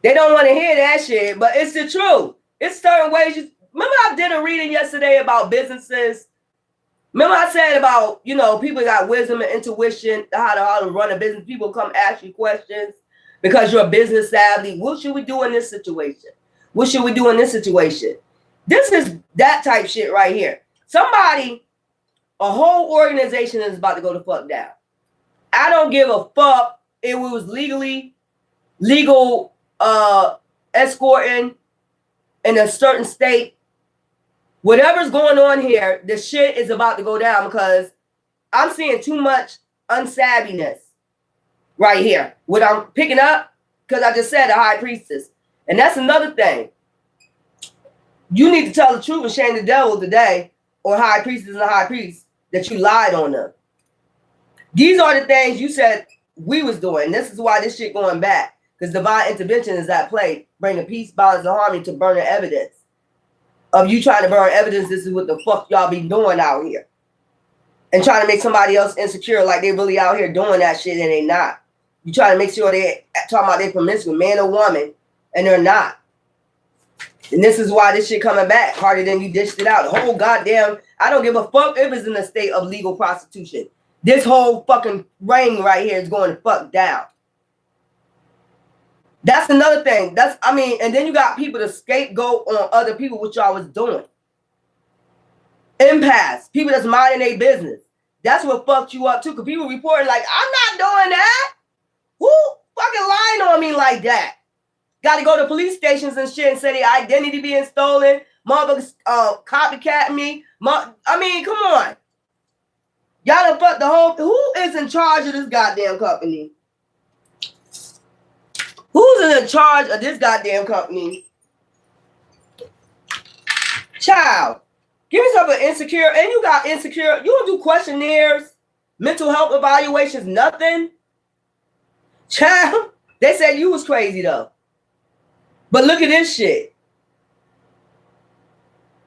They don't want to hear that shit, but it's the truth. It's certain ways. Remember I did a reading yesterday about businesses. Remember I said about, you know, people got wisdom and intuition, how to run a business. People come ask you questions because you're business savvy. What should we do in this situation? What should we do in this situation? This is that type shit right here. Somebody, a whole organization is about to go the fuck down. I don't give a fuck if it was legal escorting in a certain state. Whatever's going on here, the shit is about to go down because I'm seeing too much unsavviness right here. What I'm picking up, because I just said a high priestess. And that's another thing. You need to tell the truth and shame the devil today, or high priestess and high priest, that you lied on them. These are the things you said we was doing. This is why this shit going back. Because divine intervention is at play, bringing peace, balance, and harmony to burning evidence. Of you trying to burn evidence, this is what the fuck y'all be doing out here. And trying to make somebody else insecure like they really out here doing that shit and they not. You trying to make sure they talking about they promiscuous, man or woman, and they're not. And this is why this shit coming back harder than you dished it out. The whole goddamn, I don't give a fuck if it's in a state of legal prostitution. This whole fucking ring right here is going to fuck down. That's another thing. And then you got people to scapegoat on other people, which y'all was doing. Impasse. People that's minding their business. That's what fucked you up too. Because people reporting like, I'm not doing that. Who fucking lying on me like that? Got to go to police stations and shit and say their identity being stolen. Motherfuckers copycat me. I mean, come on. Y'all done fucked the whole... Who is in charge of this goddamn company? Who's in charge of this goddamn company? Child, give me something insecure. And you got insecure. You don't do questionnaires, mental health evaluations, nothing. Child, they said you was crazy though. But look at this shit.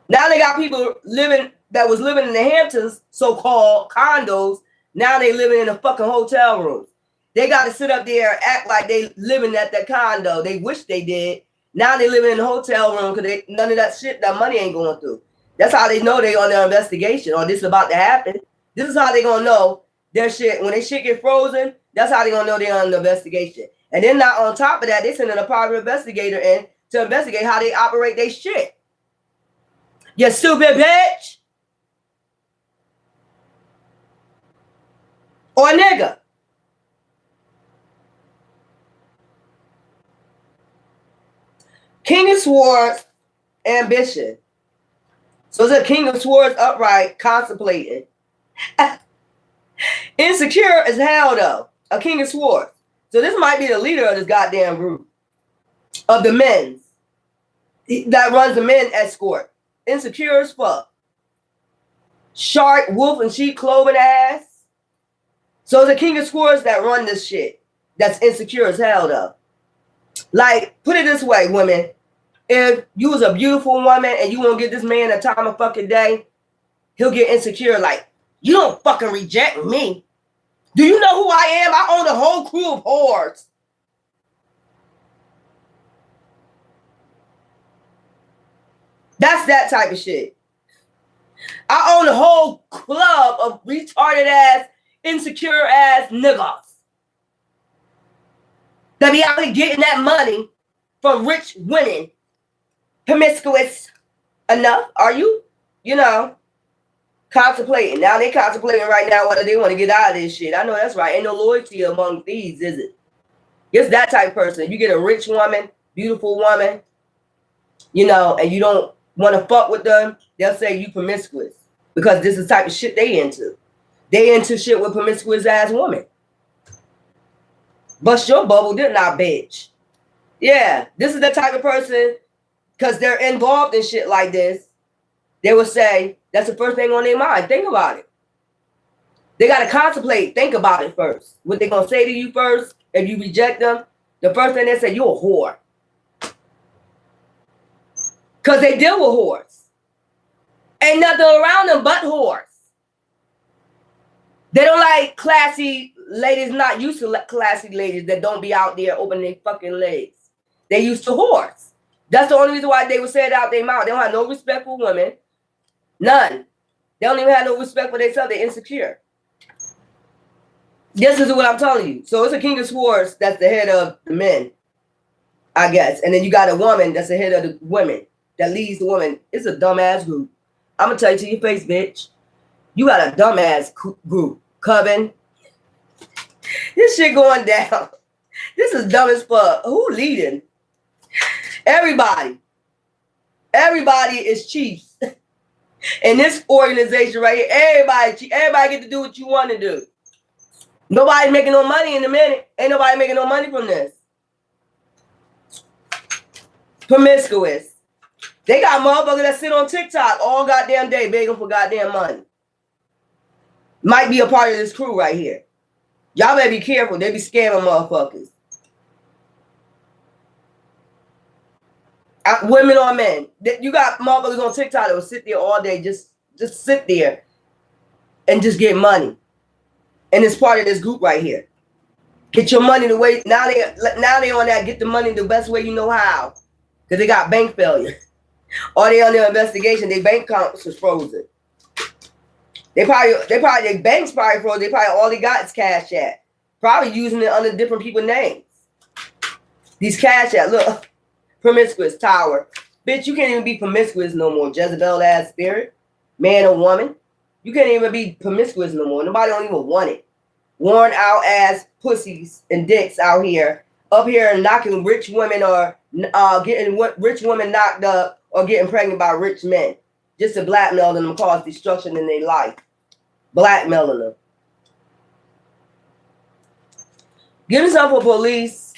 Now they got people that was living in the Hamptons, so-called condos. Now they living in a fucking hotel room. They got to sit up there and act like they living at that condo. They wish they did. Now they living in a hotel room because none of that shit, that money ain't going through. That's how they know they on their investigation or this is about to happen. This is how they going to know their shit. When their shit get frozen, that's how they going to know they're on the investigation. And then not on top of that, they sending a private investigator in to investigate how they operate their shit. You stupid bitch. Or nigga. King of Swords, ambition. So it's a King of Swords upright, contemplating. Insecure as hell, though. A King of Swords. So this might be the leader of this goddamn group. Of the men's. That runs the men escort. Insecure as fuck. Shark, wolf, and sheep clothing ass. So it's a King of Swords that run this shit. That's insecure as hell, though. Like, put it this way, women. If you was a beautiful woman and you won't get this man a time of fucking day, he'll get insecure. Like, You don't fucking reject me. Do you know who I am? I own a whole crew of whores. That's that type of shit. I own a whole club of retarded ass, insecure ass niggas that be out here getting that money from rich women. Promiscuous enough, are you? You know, contemplating. Now they contemplating right now whether they want to get out of this shit. I know that's right. Ain't no loyalty among thieves, is it? It's that type of person. You get a rich woman, beautiful woman, you know, and you don't want to fuck with them, they'll say you promiscuous. Because this is the type of shit they into. They into shit with promiscuous ass women. Bust your bubble, didn't I, bitch? Yeah, this is the type of person, because they're involved in shit like this, they will say, that's the first thing on their mind. Think about it. They got to contemplate. Think about it first. What they going to say to you first, if you reject them, the first thing they say, you're a whore. Because they deal with whores. Ain't nothing around them but whores. They don't like classy ladies, not used to classy ladies that don't be out there opening their fucking legs. They used to whores. That's the only reason why they would say it out their mouth. They don't have no respect for women. None. They don't even have no respect for themselves. They're insecure. This is what I'm telling you. So it's a king of swords that's the head of the men, I guess. And then you got a woman that's the head of the women that leads the woman. It's a dumbass group. I'm going to tell you to your face, bitch. You got a dumbass group. Coven. This shit going down. This is dumb as fuck. Who leading? Everybody. Everybody is chiefs. In this organization right here, everybody get to do what you want to do. Nobody's making no money in a minute. Ain't nobody making no money from this. Promiscuous. They got motherfuckers that sit on TikTok all goddamn day begging for goddamn money. Might be a part of this crew right here. Y'all better be careful. They be scamming motherfuckers. Women or men. You got motherfuckers on TikTok that will sit there all day, just sit there and just get money. And it's part of this group right here. Get your money the way, now they on that, get the money the best way you know how. Because they got bank failure. Or they on their investigation, their bank accounts is frozen. Their bank's probably frozen. They probably all they got is Cash App. Probably using it under different people's names. These Cash App, look, promiscuous tower. Bitch, you can't even be promiscuous no more. Jezebel ass spirit, man or woman. You can't even be promiscuous no more. Nobody don't even want it. Worn out ass pussies and dicks out here, up here knocking rich women or getting rich women knocked up or getting pregnant by rich men. Just to blackmail them and cause destruction in their life. Blackmailing them. Give me some for police.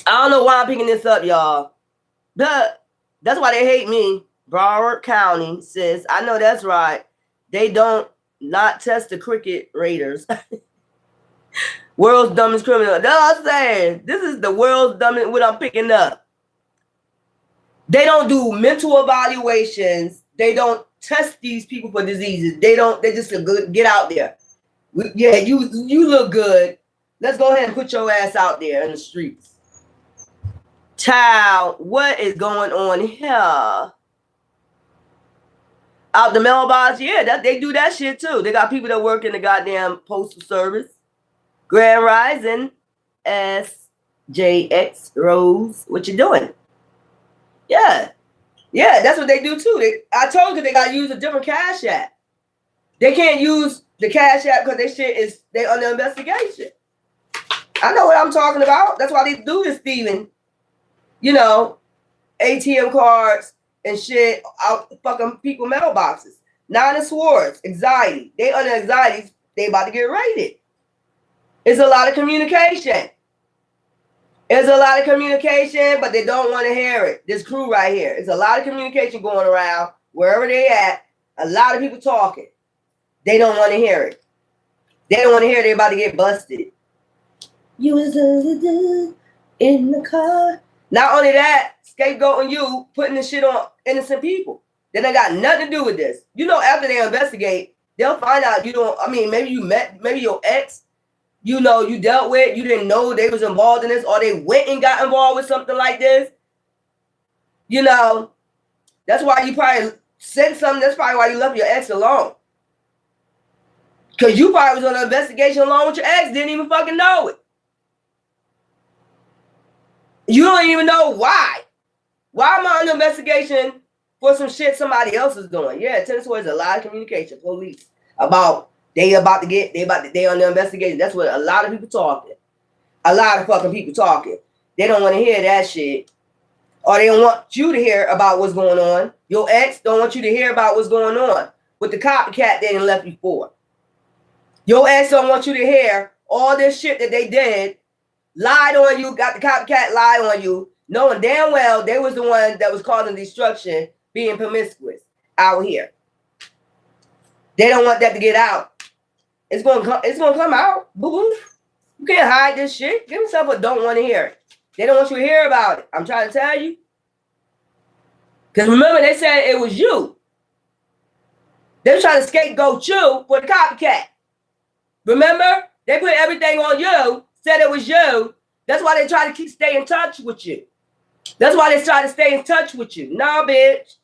I don't know why I'm picking this up, y'all. But that's why they hate me. Broward County says, I know that's right. They don't not test the cricket raiders. World's dumbest criminal. That's what I'm saying. This is the world's dumbest, what I'm picking up. They don't do mental evaluations. They don't test these people for diseases. They just get out there. Yeah, you look good. Let's go ahead and put your ass out there in the streets. Child, what is going on here? Out the mailbox, yeah, they do that shit too. They got people that work in the goddamn postal service. Grand Rising, SJX Rose, what you doing? Yeah, that's what they do too. I told you they got to use a different Cash App. They can't use the Cash App because they under investigation. I know what I'm talking about. That's why they do this stealing. You know, ATM cards and shit out fucking people mailboxes. Nine of Swords, anxiety. They under anxiety. They about to get raided. It's a lot of communication. It's a lot of communication, but they don't want to hear it. This crew right here. It's a lot of communication going around wherever they at. A lot of people talking. They don't want to hear it. They don't want to hear they about to get busted. You was in the car. Not only that, scapegoating you, putting the shit on innocent people. They done got nothing to do with this. You know, after they investigate, They'll find out you don't. I mean, maybe you met, maybe your ex, you know, you dealt with, you didn't know they was involved in this, or they went and got involved with something like this. You know, that's why you probably said something. That's probably why you left your ex alone. Because you probably was on an investigation along with your ex, didn't even fucking know it. You don't even know why. Why am I on an investigation for some shit somebody else is doing? Yeah, tennis was a lot of communication, police, about they on the investigation. That's what a lot of people talking. A lot of fucking people talking. They don't want to hear that shit. Or they don't want you to hear about what's going on. Your ex don't want you to hear about what's going on with the copycat they didn't left you for. Your ex don't want you to hear all this shit that they did, lied on you, got the copycat lie on you, knowing damn well they was the one that was causing destruction, being promiscuous out here. They don't want that to get out. It's gonna come out. Boo-boo. You can't hide this shit. Give me something but don't want to hear it. They don't want you to hear about it. I'm trying to tell you. Because remember, they said it was you. They were trying to scapegoat you for the copycat. Remember? They put everything on you, said it was you. That's why they try to stay in touch with you. That's why they try to stay in touch with you. No, bitch.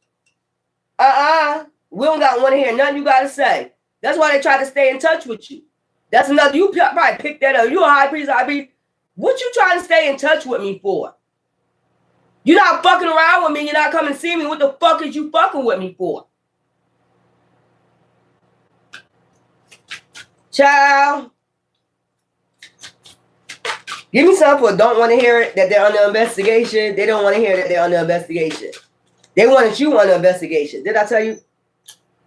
We don't want to hear nothing you got to say. That's why they try to stay in touch with you. That's another, you probably picked that up. You a high priest, what you trying to stay in touch with me for? You're not fucking around with me. You're not coming to see me. What the fuck is you fucking with me for? Child. Give me some for don't want to hear it, that they're under investigation. They don't want to hear that they're under investigation. They wanted you under investigation. Did I tell you?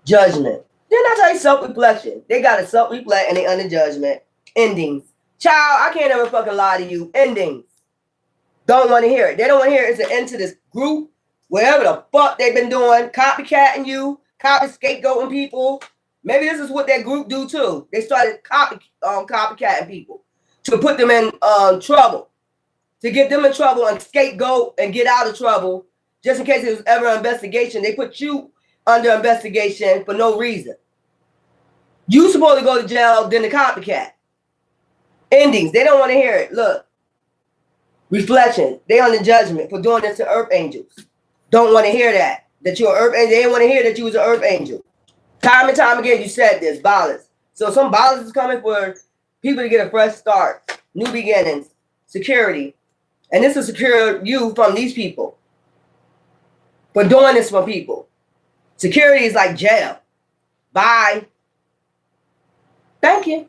Judgment. Didn't I tell you self-reflection? They got to self-reflect and they under judgment. Endings. Child, I can't ever fucking lie to you. Endings. Don't want to hear it. They don't want to hear it. It's an end to this group. Whatever the fuck they've been doing. Copycatting you. Scapegoating people. Maybe this is what that group do too. They started copycatting people to put them in trouble. To get them in trouble and scapegoat and get out of trouble. Just in case there was ever an investigation. They put you under investigation for no reason. You supposed to go to jail, then the copycat. Endings. They don't want to hear it. Look. Reflection. They on the judgment for doing this to earth angels. Don't want to hear that. That you're an earth angel. They didn't want to hear that you was an earth angel. Time and time again, you said this. Balance. So some balance is coming for people to get a fresh start. New beginnings. Security. And this will secure you from these people. For doing this for people. Security is like jail. Bye. Thank you.